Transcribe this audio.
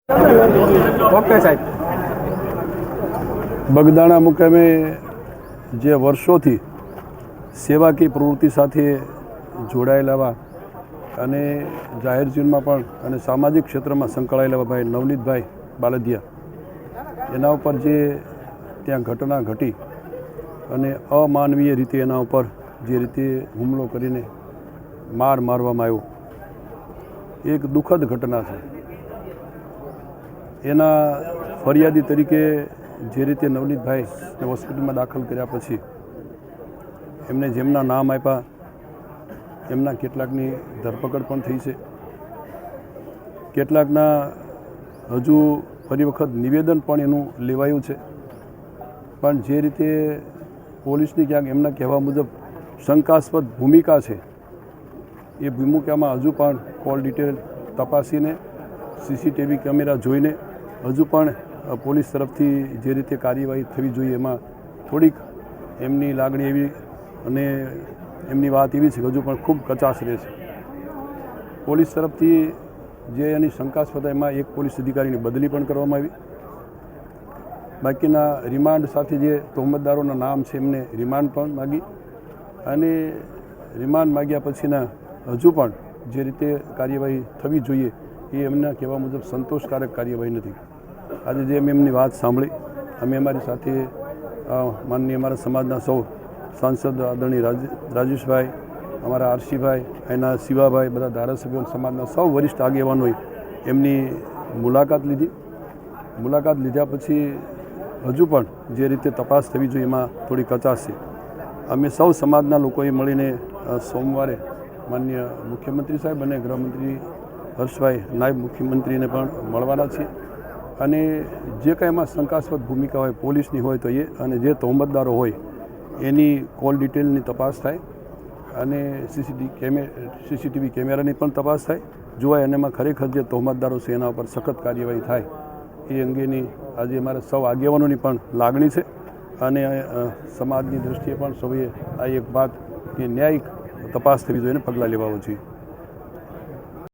Okay સાહેબ. બગદાણા મુકામે જે વર્ષોથી સેવાકીય પ્રવૃત્તિ સાથે જોડાયેલા અને જાહેર જીવનમાં પણ અને સામાજિક ક્ષેત્રમાં સંકળાયેલા ભાઈ નવનીતભાઈ બાલદિયા એના ઉપર જે ત્યાં ઘટના ઘટી અને અમાનવીય રીતે એના ઉપર જે રીતે હુમલો કરીને મારવામાં આવ્યો, એક દુઃખદ ઘટના છે. એના ફરિયાદી તરીકે જે રીતે નવનીતભાઈને હોસ્પિટલમાં દાખલ કર્યા પછી એમને જેમના નામ આપ્યા એમના કેટલાકની ધરપકડ પણ થઈ છે. કેટલાકના હજુ ફરી વખત નિવેદન પણ એનું લેવાયું છે. પણ જે રીતે પોલીસની ક્યાંક એમના કહેવા મુજબ શંકાસ્પદ ભૂમિકા છે, એ ભૂમિકામાં હજુ પણ કોલ ડિટેલ તપાસીને સીસીટીવી કેમેરા જોઈને હજુ પણ પોલીસ તરફથી જે રીતે કાર્યવાહી થવી જોઈએ એમાં થોડીક એમની લાગણી એવી અને એમની વાત એવી છે કે હજુ પણ ખૂબ કચાશ રહે છે. પોલીસ તરફથી જે એની શંકાસ્પદ એમાં એક પોલીસ અધિકારીની બદલી પણ કરવામાં આવી. બાકીના રિમાન્ડ સાથે જે તહોમતદારોના નામ છે એમને રિમાન્ડ પણ માગી અને રિમાન્ડ માગ્યા પછીના હજુ પણ જે રીતે કાર્યવાહી થવી જોઈએ એ એમના કહેવા મુજબ સંતોષકારક કાર્યવાહી નથી. આજે જે મેં એમની વાત સાંભળી, અમે અમારી સાથે માનનીય અમારા સમાજના સૌ સાંસદ આદરણીય રાજેશભાઈ, અમારા આરસીભાઈ, એના શિવાભાઈ, બધા ધારાસભ્યો, સમાજના સૌ વરિષ્ઠ આગેવાનોએ એમની મુલાકાત લીધી. મુલાકાત લીધા પછી હજુ પણ જે રીતે તપાસ થવી જોઈએ એમાં થોડી કચાશ છે. અમે સૌ સમાજના લોકોએ મળીને સોમવારે માનનીય મુખ્યમંત્રી સાહેબ અને ગૃહમંત્રી હર્ષભાઈ, નાયબ મુખ્યમંત્રીને પણ મળવાના છીએ અને જે કાંઈ એમાં શંકાસ્પદ ભૂમિકા હોય પોલીસની હોય તો એ અને જે તહોમતદારો હોય એની કોલ ડિટેલની તપાસ થાય અને સીસીટીવી કેમેરાની પણ તપાસ થાય, જોવાય અને એમાં ખરેખર જે તહોમતદારો છે એના ઉપર સખત કાર્યવાહી થાય એ અંગેની આજે અમારા સૌ આગેવાનોની પણ લાગણી છે અને સમાજની દૃષ્ટિએ પણ સૌએ આ એક વાત કે ન્યાયિક તપાસ થવી જોઈએ અને પગલાં લેવા જોઈએ.